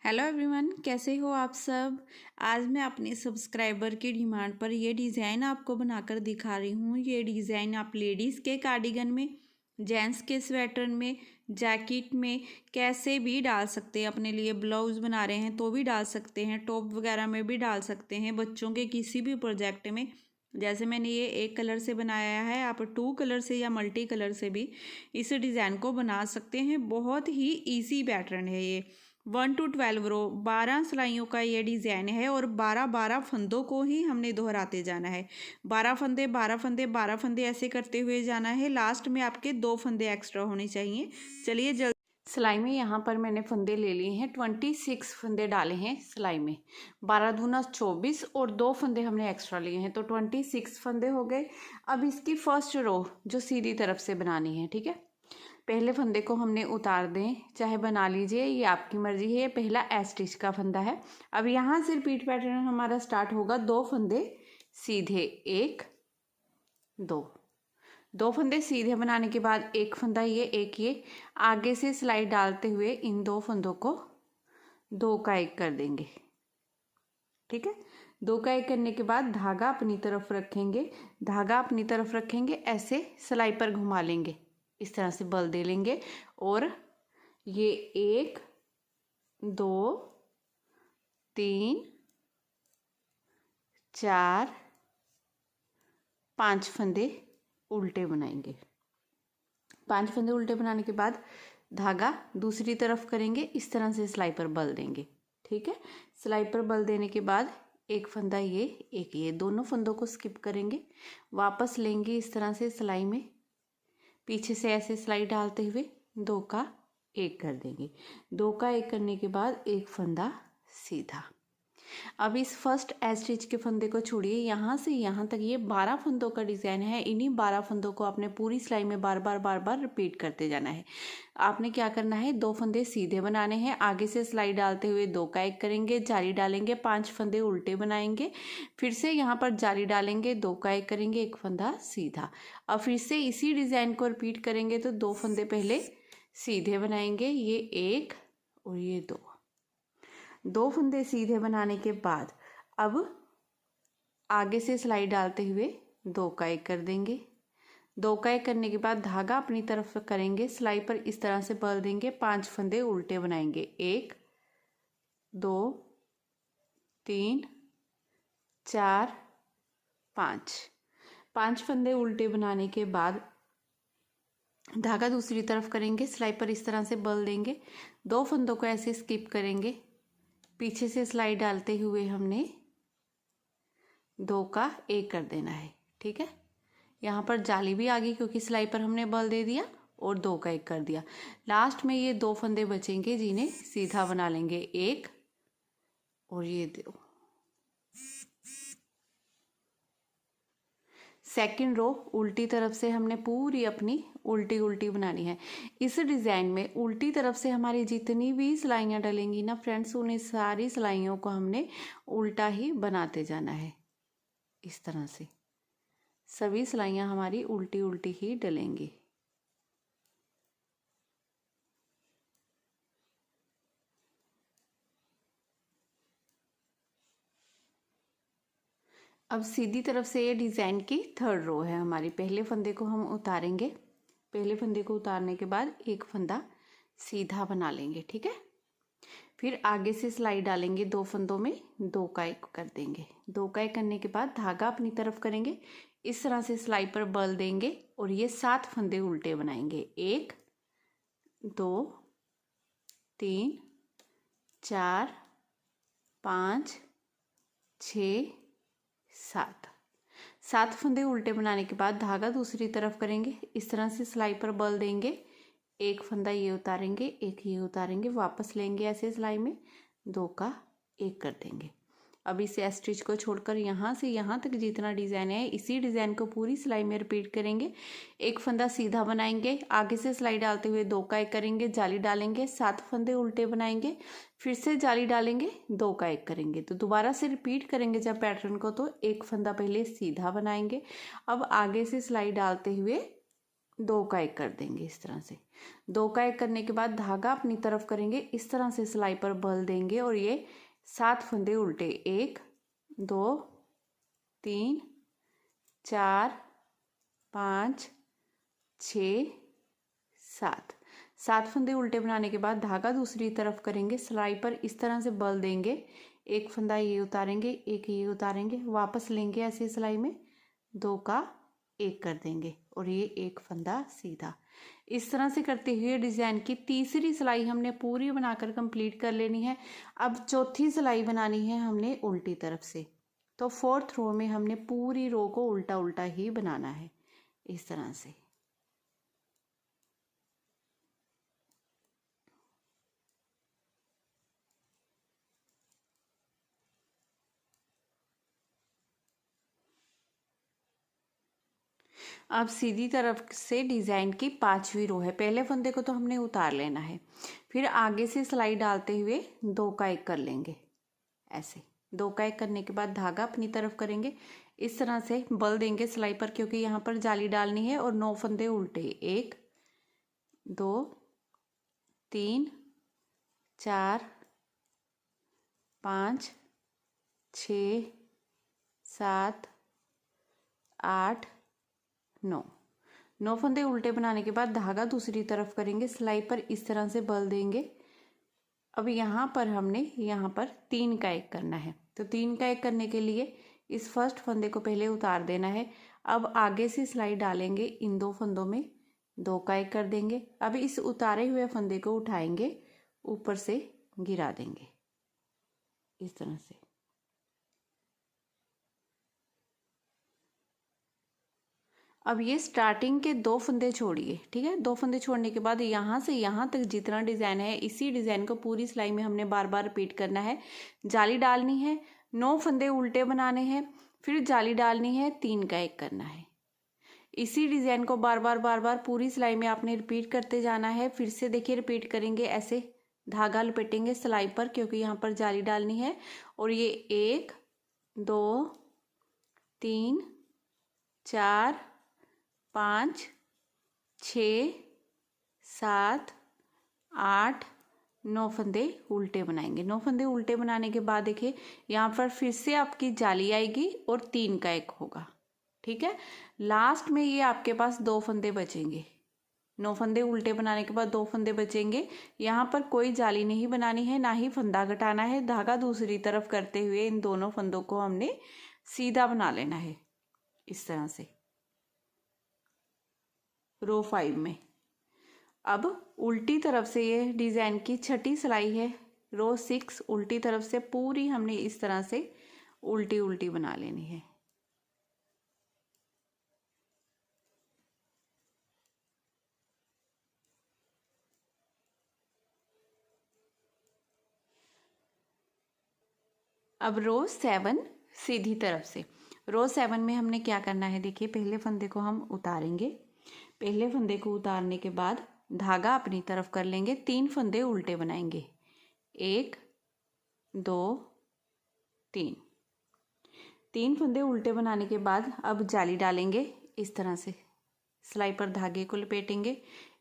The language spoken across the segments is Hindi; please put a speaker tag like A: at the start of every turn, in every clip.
A: हेलो एवरीवन, कैसे हो आप सब। आज मैं अपने सब्सक्राइबर की डिमांड पर ये डिज़ाइन आपको बनाकर दिखा रही हूँ। ये डिज़ाइन आप लेडीज़ के कार्डिगन में, जेंट्स के स्वेटर में, जैकेट में कैसे भी डाल सकते हैं। अपने लिए ब्लाउज़ बना रहे हैं तो भी डाल सकते हैं, टॉप वगैरह में भी डाल सकते हैं, बच्चों के किसी भी प्रोजेक्ट में। जैसे मैंने ये एक कलर से बनाया है, आप 2 कलर से या मल्टी कलर से भी इस डिज़ाइन को बना सकते हैं। बहुत ही ईजी पैटर्न है ये। 1 to 12 रो 12 सिलाइयों का ये डिज़ाइन है और 12 फंदों को ही हमने दोहराते जाना है। 12 फंदे 12 फंदे 12 फंदे ऐसे करते हुए जाना है। लास्ट में आपके 2 फंदे एक्स्ट्रा होने चाहिए। चलिए जल्दी सिलाई में यहाँ पर मैंने फंदे ले लिए हैं। 26 फंदे डाले हैं सिलाई में। 12 दूना 24 और 2 फंदे हमने एक्स्ट्रा लिए हैं तो 26 फंदे हो गए। अब इसकी फर्स्ट रो जो सीधी तरफ से बनानी है, ठीक है। पहले फंदे को हमने उतार दें, चाहे बना लीजिए, ये आपकी मर्जी है। ये पहला एस स्टिच का फंदा है। अब यहाँ से रिपीट पैटर्न हमारा स्टार्ट होगा। 2 फंदे सीधे, 1 2 फंदे सीधे बनाने के बाद एक फंदा ये, एक ये, आगे से सिलाई डालते हुए इन 2 फंदों को 2 का 1 कर देंगे, ठीक है। 2 का 1 करने के बाद धागा अपनी तरफ रखेंगे, धागा अपनी तरफ रखेंगे, ऐसे सिलाई पर घुमा लेंगे, इस तरह से बल दे लेंगे और ये 1 2 3 4 5 फंदे उल्टे बनाएंगे। 5 फंदे उल्टे बनाने के बाद धागा दूसरी तरफ करेंगे, इस तरह से सिलाई पर बल देंगे, ठीक है। सिलाई पर बल देने के बाद एक फंदा ये, एक ये, दोनों फंदों को स्किप करेंगे, वापस लेंगे इस तरह से सिलाई में, पीछे से ऐसे सिलाई डालते हुए 2 का 1 कर देंगे। 2 का 1 करने के बाद एक फंदा सीधा। अब इस फर्स्ट एज स्टिच के फंदे को छोड़िए, यहाँ से यहाँ तक ये 12 फंदों का डिज़ाइन है। इन्हीं 12 फंदों को आपने पूरी सिलाई में बार बार रिपीट करते जाना है। आपने क्या करना है, 2 फंदे सीधे बनाने हैं, आगे से सिलाई डालते हुए 2 का 1 करेंगे, जाली डालेंगे, 5 फंदे उल्टे बनाएंगे, फिर से यहाँ पर जाली डालेंगे, 2 का 1 करेंगे, एक फंदा सीधा। अब फिर से इसी डिज़ाइन को रिपीट करेंगे तो 2 फंदे पहले सीधे बनाएंगे, ये 1 और ये 2 फंदे सीधे बनाने के बाद अब आगे से सिलाई डालते हुए 2 का 1 कर देंगे। 2 का 1 करने के बाद धागा अपनी तरफ करेंगे, सिलाई पर इस तरह से बल देंगे, 5 फंदे उल्टे बनाएंगे, 1 2 3 4 5 फंदे उल्टे बनाने के बाद धागा दूसरी तरफ करेंगे, सिलाई पर इस तरह से बल देंगे, 2 फंदों को ऐसे स्किप करेंगे, पीछे से सिलाई डालते हुए हमने 2 का 1 कर देना है, ठीक है। यहाँ पर जाली भी आ गई क्योंकि सिलाई पर हमने बल दे दिया और 2 का 1 कर दिया। लास्ट में ये 2 फंदे बचेंगे जिन्हें सीधा बना लेंगे, 1 और ये 2। सेकंड रो उल्टी तरफ से हमने पूरी अपनी उल्टी उल्टी बनानी है। इस डिज़ाइन में उल्टी तरफ से हमारी जितनी भी सिलाइयाँ डलेंगी ना फ्रेंड्स, उन्हें सारी सिलाइयों को हमने उल्टा ही बनाते जाना है। इस तरह से सभी सिलाइयाँ हमारी उल्टी उल्टी ही डलेंगी। अब सीधी तरफ से ये डिज़ाइन की थर्ड रो है हमारी। पहले फंदे को हम उतारेंगे, पहले फंदे को उतारने के बाद एक फंदा सीधा बना लेंगे, ठीक है। फिर आगे से सिलाई डालेंगे, 2 फंदों में 2 का 1 कर देंगे। 2 का 1 करने के बाद धागा अपनी तरफ करेंगे, इस तरह से सिलाई पर बल देंगे और ये 7 फंदे उल्टे बनाएंगे, 1 2 3 4 5 6 7 फंदे उल्टे बनाने के बाद धागा दूसरी तरफ करेंगे, इस तरह से सिलाई पर बल देंगे, एक फंदा ये उतारेंगे, एक ये उतारेंगे, वापस लेंगे ऐसे सिलाई में, 2 का 1 कर देंगे। अब इस स्टिच को छोड़कर यहाँ से यहाँ तक जितना डिज़ाइन है इसी डिज़ाइन को पूरी सिलाई में रिपीट करेंगे। एक फंदा सीधा बनाएंगे, आगे से सिलाई डालते हुए 2 का 1 करेंगे, जाली डालेंगे, 7 फंदे उल्टे बनाएंगे, फिर से जाली डालेंगे, 2 का 1 करेंगे। तो दोबारा से रिपीट करेंगे जब पैटर्न को, तो एक फंदा पहले सीधा बनाएंगे, अब आगे से सिलाई डालते हुए दो का एक कर देंगे इस तरह से। दो का एक करने के बाद धागा अपनी तरफ करेंगे, इस तरह से सिलाई पर बल देंगे और ये 7 फंदे उल्टे, 1 2 3 4 5 6 7 फंदे उल्टे बनाने के बाद धागा दूसरी तरफ करेंगे, सिलाई पर इस तरह से बल देंगे, एक फंदा ये उतारेंगे, एक ये उतारेंगे, वापस लेंगे ऐसे सिलाई में, दो का एक कर देंगे और ये एक फंदा सीधा। इस तरह से करते हुए डिज़ाइन की तीसरी सिलाई हमने पूरी बनाकर कंप्लीट कर लेनी है। अब चौथी सिलाई बनानी है हमने उल्टी तरफ से। तो 4th रो में हमने पूरी रो को उल्टा उल्टा ही बनाना है इस तरह से। अब सीधी तरफ से डिज़ाइन की 5वीं रो है। पहले फंदे को तो हमने उतार लेना है, फिर आगे से सिलाई डालते हुए दो का एक कर लेंगे ऐसे। दो का एक करने के बाद धागा अपनी तरफ करेंगे, इस तरह से बल देंगे सिलाई पर, क्योंकि यहाँ पर जाली डालनी है। और 9 फंदे उल्टे, 1 2 3 4 5 6 7 8 9 फंदे उल्टे बनाने के बाद धागा दूसरी तरफ करेंगे, सिलाई पर इस तरह से बल देंगे। अब यहाँ पर हमने यहाँ पर 3 का एक करना है, तो 3 का एक करने के लिए इस फर्स्ट फंदे को पहले उतार देना है। अब आगे से सिलाई डालेंगे, इन 2 फंदों में 2 का एक कर देंगे। अब इस उतारे हुए फंदे को उठाएंगे, ऊपर से गिरा देंगे इस तरह से। अब ये स्टार्टिंग के 2 फंदे छोड़िए, ठीक है। 2 फंदे छोड़ने के बाद यहाँ से यहाँ तक जितना डिज़ाइन है, इसी डिज़ाइन को पूरी सिलाई में हमने बार बार रिपीट करना है। जाली डालनी है, 9 फंदे उल्टे बनाने हैं, फिर जाली डालनी है, 3 का एक करना है। इसी डिज़ाइन को बार बार पूरी सिलाई में आपने रिपीट करते जाना है। फिर से देखिए रिपीट करेंगे, ऐसे धागा लपेटेंगे सिलाई पर, क्योंकि यहाँ पर जाली डालनी है। और ये 1 2 3 4 5 6 7 8 9 फंदे उल्टे बनाएंगे। 9 फंदे उल्टे बनाने के बाद देखिए यहाँ पर फिर से आपकी जाली आएगी और 3 का एक होगा, ठीक है। लास्ट में ये आपके पास 2 फंदे बचेंगे। 9 फंदे उल्टे बनाने के बाद 2 फंदे बचेंगे। यहाँ पर कोई जाली नहीं बनानी है, ना ही फंदा घटाना है। धागा दूसरी तरफ करते हुए इन दोनों फंदों को हमने सीधा बना लेना है इस तरह से रो 5 में। अब उल्टी तरफ से ये डिज़ाइन की छठी सिलाई है, रो 6 उल्टी तरफ से पूरी हमने इस तरह से उल्टी उल्टी बना लेनी है। अब रो 7 सीधी तरफ से। रो 7 में हमने क्या करना है, देखिए पहले फंदे को हम उतारेंगे। पहले फंदे को उतारने के बाद धागा अपनी तरफ कर लेंगे, 3 फंदे उल्टे बनाएंगे, 1 2 3 फंदे उल्टे बनाने के बाद अब जाली डालेंगे इस तरह से, सिलाई पर धागे को लपेटेंगे,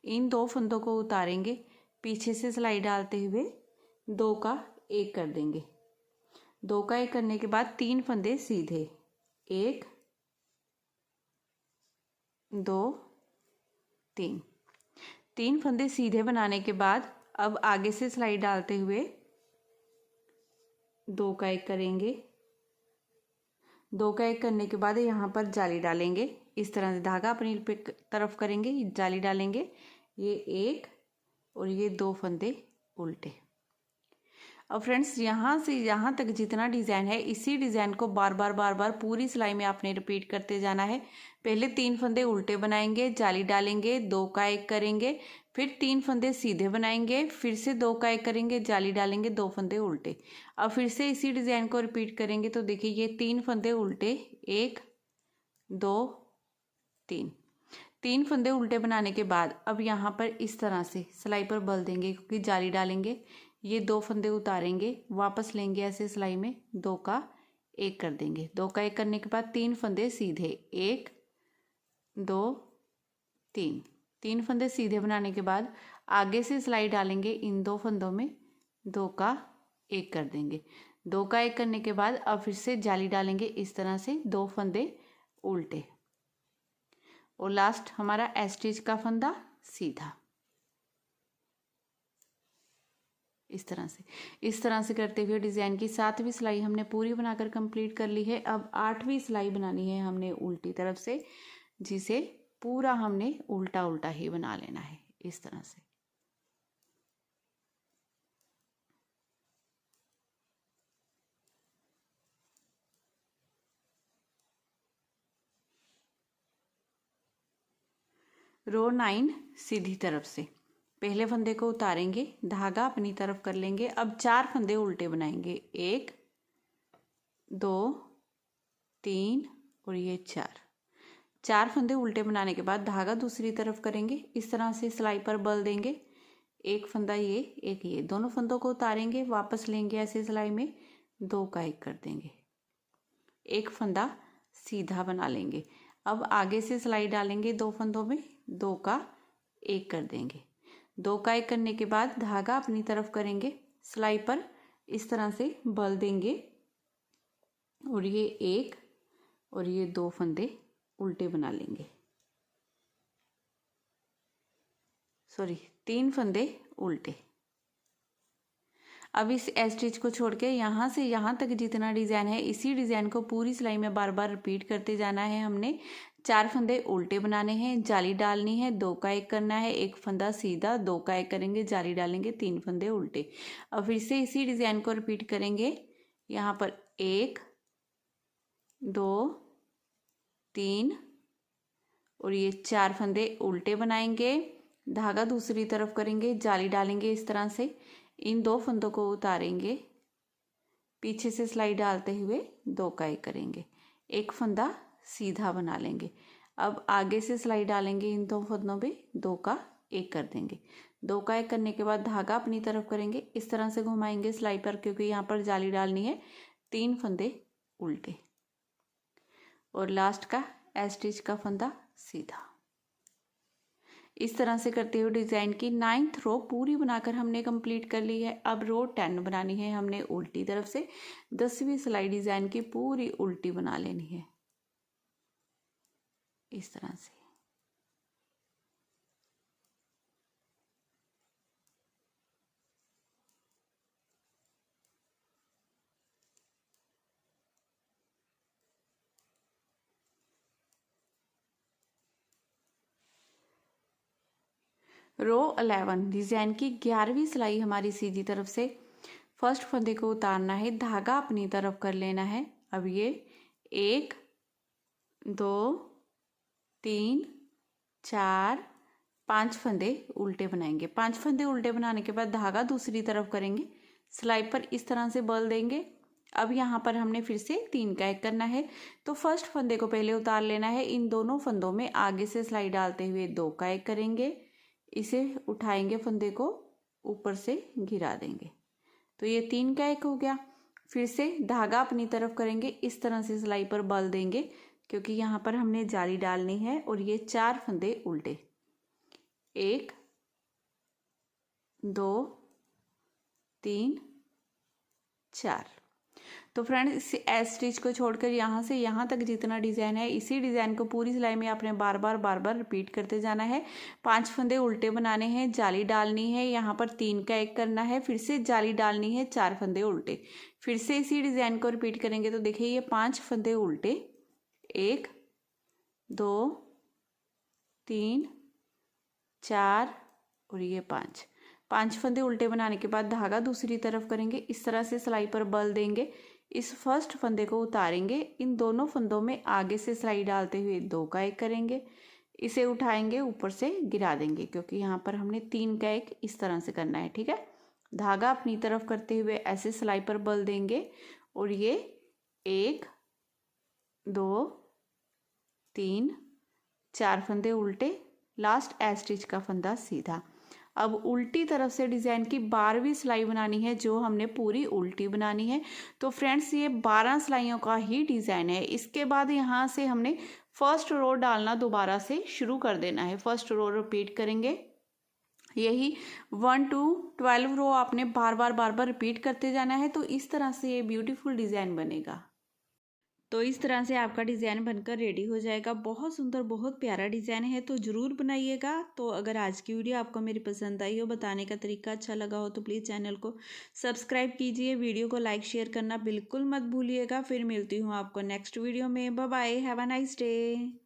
A: इन 2 फंदों को उतारेंगे, पीछे से सिलाई डालते हुए 2 का एक कर देंगे। 2 का एक करने के बाद 3 फंदे सीधे, 1 2 3 फंदे सीधे बनाने के बाद अब आगे से सिलाई डालते हुए 2 का एक करेंगे। 2 का एक करने के बाद यहाँ पर जाली डालेंगे, इस तरह से धागा अपनी तरफ करेंगे, जाली डालेंगे, ये 1 और ये 2 फंदे उल्टे। अब फ्रेंड्स यहाँ से यहाँ तक जितना डिज़ाइन है, इसी डिज़ाइन को बार बार पूरी सिलाई में आपने रिपीट करते जाना है। पहले 3 फंदे उल्टे बनाएंगे, जाली डालेंगे, 2 का एक करेंगे, फिर 3 फंदे सीधे बनाएंगे, फिर से 2 का एक करेंगे, जाली डालेंगे, 2 फंदे उल्टे। अब फिर से इसी डिज़ाइन को रिपीट करेंगे, तो देखिए ये 3 फंदे उल्टे, 1 2 3 फंदे उल्टे बनाने के बाद अब यहाँ पर इस तरह से सिलाई पर बल देंगे, क्योंकि जाली डालेंगे, ये 2 फंदे उतारेंगे, वापस लेंगे ऐसे सिलाई में, 2 का एक कर देंगे। 2 का एक करने के बाद 3 फंदे सीधे, 1 2 3 3 फंदे सीधे बनाने के बाद आगे से सिलाई डालेंगे, इन 2 फंदों में 2 का 1 कर देंगे। 2 का 1 करने के बाद अब फिर से जाली डालेंगे इस तरह से, 2 फंदे उल्टे और लास्ट हमारा एस स्टिच का फंदा सीधा। इस तरह से करते हुए डिज़ाइन की 7वीं सिलाई हमने पूरी बनाकर कंप्लीट कर ली है। अब 8वीं सिलाई बनानी है हमने उल्टी तरफ से, जिसे पूरा हमने उल्टा उल्टा ही बना लेना है इस तरह से। रो 9 सीधी तरफ से पहले फंदे को उतारेंगे, धागा अपनी तरफ कर लेंगे। अब 4 फंदे उल्टे बनाएंगे, 1 2 3 और ये 4 फंदे उल्टे बनाने के बाद धागा दूसरी तरफ करेंगे, इस तरह से सिलाई पर बल देंगे। एक फंदा ये, एक ये, दोनों फंदों को उतारेंगे, वापस लेंगे ऐसे सिलाई में, 2 का 1 कर देंगे, एक फंदा सीधा बना लेंगे। अब आगे से सिलाई डालेंगे 2 फंदों में, 2 का 1 कर देंगे। 2 का 1 करने के बाद धागा अपनी तरफ करेंगे, सिलाई पर इस तरह से बल देंगे और ये 1 और ये 2 फंदे उल्टे बना लेंगे, 3 फंदे उल्टे। अब इस एस स्टिच को छोड़ के यहाँ से यहाँ तक जितना डिज़ाइन है, इसी डिज़ाइन को पूरी सिलाई में बार बार रिपीट करते जाना है। हमने 4 फंदे उल्टे बनाने हैं, जाली डालनी है, 2 का 1 करना है, एक फंदा सीधा, 2 का 1 करेंगे, जाली डालेंगे, 3 फंदे उल्टे। अब फिर से इसी डिज़ाइन को रिपीट करेंगे। यहाँ पर 1 2 3 और ये 4 फंदे उल्टे बनाएंगे, धागा दूसरी तरफ करेंगे, जाली डालेंगे इस तरह से, इन 2 फंदों को उतारेंगे, पीछे से सिलाई डालते हुए 2 का 1 करेंगे, एक फंदा सीधा बना लेंगे। अब आगे से सिलाई डालेंगे, इन 2 फंदों पे 2 का 1 कर देंगे। 2 का 1 करने के बाद धागा अपनी तरफ करेंगे, इस तरह से घुमाएंगे सिलाई पर, क्योंकि यहाँ पर जाली डालनी है, 3 फंदे उल्टे और लास्ट का एस स्टिच का फंदा सीधा। इस तरह से करते हुए डिज़ाइन की 9th रो पूरी बनाकर हमने कंप्लीट कर ली है। अब रो 10 बनानी है हमने उल्टी तरफ से, 10वीं सिलाई डिज़ाइन की पूरी उल्टी बना लेनी है इस तरह से। रो 11 डिज़ाइन की 11वीं सिलाई हमारी सीधी तरफ से, फर्स्ट फंदे को उतारना है, धागा अपनी तरफ कर लेना है। अब ये 1 2 3 4 5 फंदे उल्टे बनाएंगे। 5 फंदे उल्टे बनाने के बाद धागा दूसरी तरफ करेंगे, सिलाई पर इस तरह से बल देंगे। अब यहाँ पर हमने फिर से 3 का 1 करना है, तो फर्स्ट फंदे को पहले उतार लेना है, इन दोनों फंदों में आगे से सिलाई डालते हुए 2 का 1 करेंगे, इसे उठाएंगे, फंदे को ऊपर से गिरा देंगे, तो ये 3 का 1 हो गया। फिर से धागा अपनी तरफ करेंगे, इस तरह से सिलाई पर बल देंगे, क्योंकि यहाँ पर हमने जाली डालनी है, और ये 4 फंदे उल्टे, 1 2 3 4। तो फ्रेंड्स इस एस स्टिच को छोड़कर यहाँ से यहाँ तक जितना डिज़ाइन है, इसी डिज़ाइन को पूरी सिलाई में आपने बार बार रिपीट करते जाना है। 5 फंदे उल्टे बनाने हैं, जाली डालनी है, यहाँ पर 3 का 1 करना है, फिर से जाली डालनी है, 4 फंदे उल्टे, फिर से इसी डिज़ाइन को रिपीट करेंगे। तो देखिए ये 5 फंदे उल्टे, 1 2 3 4 और ये 5 फंदे उल्टे बनाने के बाद धागा दूसरी तरफ करेंगे, इस तरह से सिलाई पर बल देंगे, इस फर्स्ट फंदे को उतारेंगे, इन दोनों फंदों में आगे से सिलाई डालते हुए 2 का 1 करेंगे, इसे उठाएंगे, ऊपर से गिरा देंगे, क्योंकि यहाँ पर हमने 3 का 1 इस तरह से करना है। ठीक है, धागा अपनी तरफ करते हुए ऐसे सिलाई पर बल देंगे, और ये 1 2 3 4 फंदे उल्टे, लास्ट एस स्टिच का फंदा सीधा। अब उल्टी तरफ से डिज़ाइन की 12वीं सिलाई बनानी है, जो हमने पूरी उल्टी बनानी है। तो फ्रेंड्स ये 12 सिलाइयों का ही डिज़ाइन है। इसके बाद यहाँ से हमने फर्स्ट रो डालना दोबारा से शुरू कर देना है। फर्स्ट रो रिपीट करेंगे, यही 1 to 12 रो आपने बार बार रिपीट करते जाना है। तो इस तरह से ये ब्यूटीफुल डिज़ाइन बनेगा। तो इस तरह से आपका डिज़ाइन बनकर रेडी हो जाएगा। बहुत सुंदर, बहुत प्यारा डिज़ाइन है, तो ज़रूर बनाइएगा। तो अगर आज की वीडियो आपको मेरी पसंद आई हो, बताने का तरीका अच्छा लगा हो, तो प्लीज़ चैनल को सब्सक्राइब कीजिए, वीडियो को लाइक शेयर करना बिल्कुल मत भूलिएगा। फिर मिलती हूँ आपको नेक्स्ट वीडियो में। Bye bye, have a nice day.